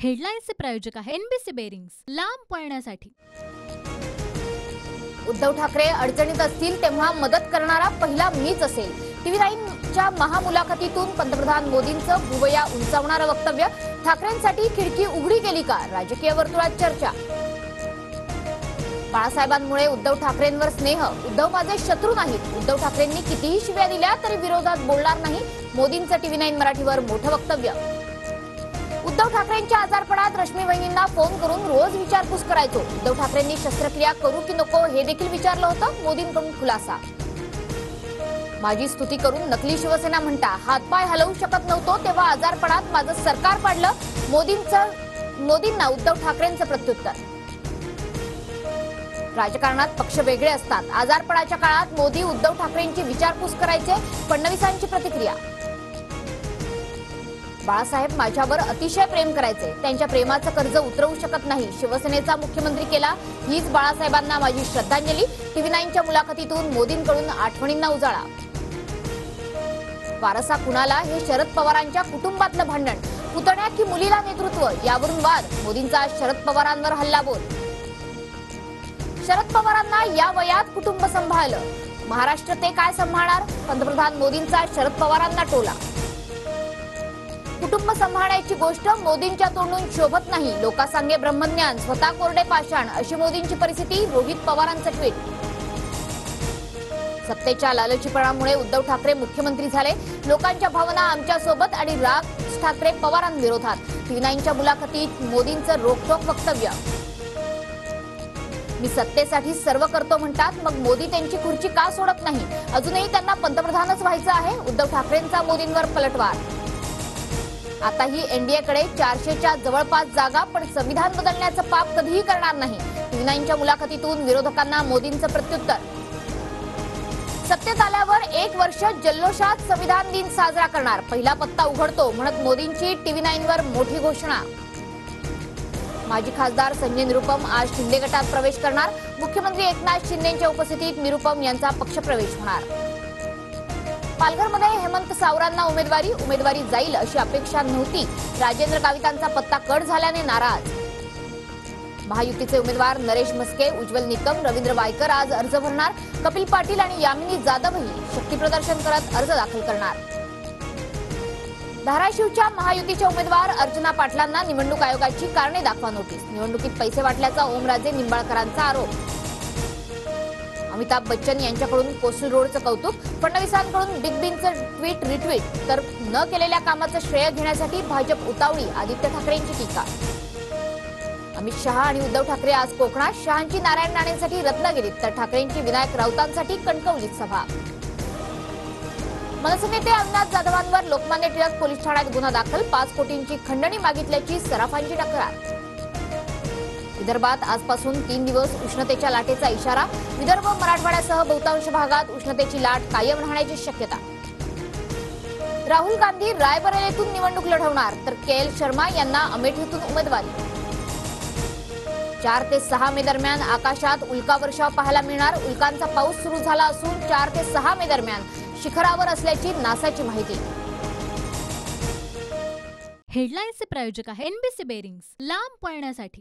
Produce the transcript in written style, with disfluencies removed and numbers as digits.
हेडलाईन्सचे प्रायोजक आहे NBC bearings, लांब पळण्यासाठी। उद्धव ठाकरे अडचणीत असतील तेव्हा मदत करणारा पहिला मीच असेल। TV9च्या महामुलाखतीतून पंतप्रधान मोदींचं भुवया उंचावणारं वक्तव्य। ठाकरेंसाठी खिडकी उघडी केली का, राजकीय वर्तुळात चर्चा। बाळासाहेबांमुळे उद्धव ठाकरेंवर स्नेह, उद्धव माझे शत्रू नाहीत। उद्धव ठाकरेंनी कितीही शिव्या दिल्या तरी विरोधात बोलणार नाही, मोदींचं TV9 मराठीवर मोठं वक्तव्य। उद्धव ठाकरेंच्या आजारपणात रश्मी वहिनींना फोन करून रोज विचारपूस करायचो। उद्धव ठाकरेंनी शस्त्रक्रिया करू की नको हे देखील विचारलं होतं, मोदींकडून खुलासा। माझी स्तुती करून नकली शिवसेना म्हणता, हातपाय हलवू शकत नव्हतो तेव्हा आजारपणात माझं सरकार पाडलं, मोदींना उद्धव ठाकरेंचं प्रत्युत्तर। राजकारणात पक्ष वेगळे असतात, आजारपणाच्या काळात मोदी उद्धव ठाकरेंची विचारपूस करायचे, फडणवीसांची प्रतिक्रिया। बाळासाहेब माझ्यावर अतिशय प्रेम करायचे, त्यांच्या प्रेमाचं कर्ज उतरवू शकत नाही, शिवसेनेचा मुख्यमंत्री केला, हीच बाळासाहेबांना माझी श्रद्धांजली। TV9च्या मुलाखतीतून मोदींकडून आठवणींना उजाळा। वारसा कुणाला हे शरद पवारांच्या कुटुंबातलं भांडण, पुतण्या की मुलीला नेतृत्व यावरून वाद, मोदींचा शरद पवारांवर हल्लाबोल। शरद पवारांना या वयात कुटुंब सांभाळलं, महाराष्ट्र ते काय सांभाळणार, पंतप्रधान मोदींचा शरद पवारांना टोला। कुटुंब सांभाळण्याची गोष्ट मोदींच्या तोंडून शोभत नाही, लोकांसांगे ब्रह्मज्ञान, स्वतः कोरडे पाषाण अशी मोदींची परिस्थिती, रोहित पवारांचं ट्विट। सत्तेच्या लालचीपणामुळे उद्धव ठाकरे मुख्यमंत्री झाले, लोकांच्या भावना आमच्या सोबत आणि राज ठाकरे पवारांविरोधात। TV9च्या मुलाखतीत मोदींचं रोखठोक वक्तव्य। मी सत्तेसाठी सर्व करतो म्हणतात, मग मोदी त्यांची खुर्ची का सोडत नाही, अजूनही त्यांना पंतप्रधानच व्हायचं आहे, उद्धव ठाकरेंचा मोदींवर पलटवार। आताही एनडीएकडे 400च्या जवळपास जागा, पण संविधान बदलण्याचं पाप कधीही करणार नाही, TV9च्या मुलाखतीतून विरोधकांना मोदींचं प्रत्युत्तर। सत्तेत आल्यावर 1 वर्ष जल्लोषात संविधान दिन साजरा करणार, पहिला पत्ता उघडतो म्हणत मोदींची TV9वर मोठी घोषणा। माजी खासदार संजय निरुपम आज शिंदे गटात प्रवेश करणार, मुख्यमंत्री एकनाथ शिंदेंच्या उपस्थितीत निरुपम यांचा पक्षप्रवेश होणार। पालघरमध्ये हेमंत सावरांना उमेदवारी जाईल अशी अपेक्षा नव्हती, राजेंद्र गावितांचा पत्ता कट झाल्याने नाराज। महायुतीचे उमेदवार नरेश म्हस्के, उज्ज्वल निकम, रवींद्र वायकर आज अर्ज भरणार, कपिल पाटील आणि यामिनी जाधवही शक्तीप्रदर्शन करत अर्ज दाखल करणार। धाराशिवच्या महायुतीच्या उमेदवार अर्चना पाटलांना निवडणूक आयोगाची कारणे दाखवा नोटीस, निवडणुकीत पैसे वाटल्याचा ओमराजे निंबाळकरांचा आरोप। अमिताभ बच्चन यांच्याकडून कोस्टल रोडचं कौतुक, फडणवीसांकडून बिग बींचं ट्विट रिट्विट, तर न केलेल्या कामाचं श्रेय घेण्यासाठी भाजप उतावळी, आदित्य ठाकरेंची टीका। अमित शहा आणि उद्धव ठाकरे आज कोकणात, शहांची नारायण राणेंसाठी रत्नागिरीत, तर ठाकरेंची विनायक राऊतांसाठी कणकवलीत सभा। मनसे नेते अविनाश जाधवांवर लोकमान्य टिळक पोलीस ठाण्यात गुन्हा दाखल, 5 कोटींची खंडणी मागितल्याची सराफांची तक्रार। विदर्भात आजपासून 3 दिवस उष्णतेच्या लाटेचा इशारा, विदर्भ मराठवाड्यासह बहुतांश भागात उष्णतेची लाट कायम राहण्याची शक्यता। राहुल गांधी रायबरेलीतून निवडणूक लढवणार, तर KL शर्मा यांना अमेठीतून उमेदवारी। 4 ते 6 मे दरम्यान आकाशात उल्कावर्षाव पाहायला मिळणार, उल्कांचा पाऊस सुरू झाला असून 4 ते 6 मे दरम्यान शिखरावर असल्याची नासाची माहिती। हेडलाईन्सचे प्रायोजक आहे एनबीसी बेरिंग्स, लांब पळण्यासाठी।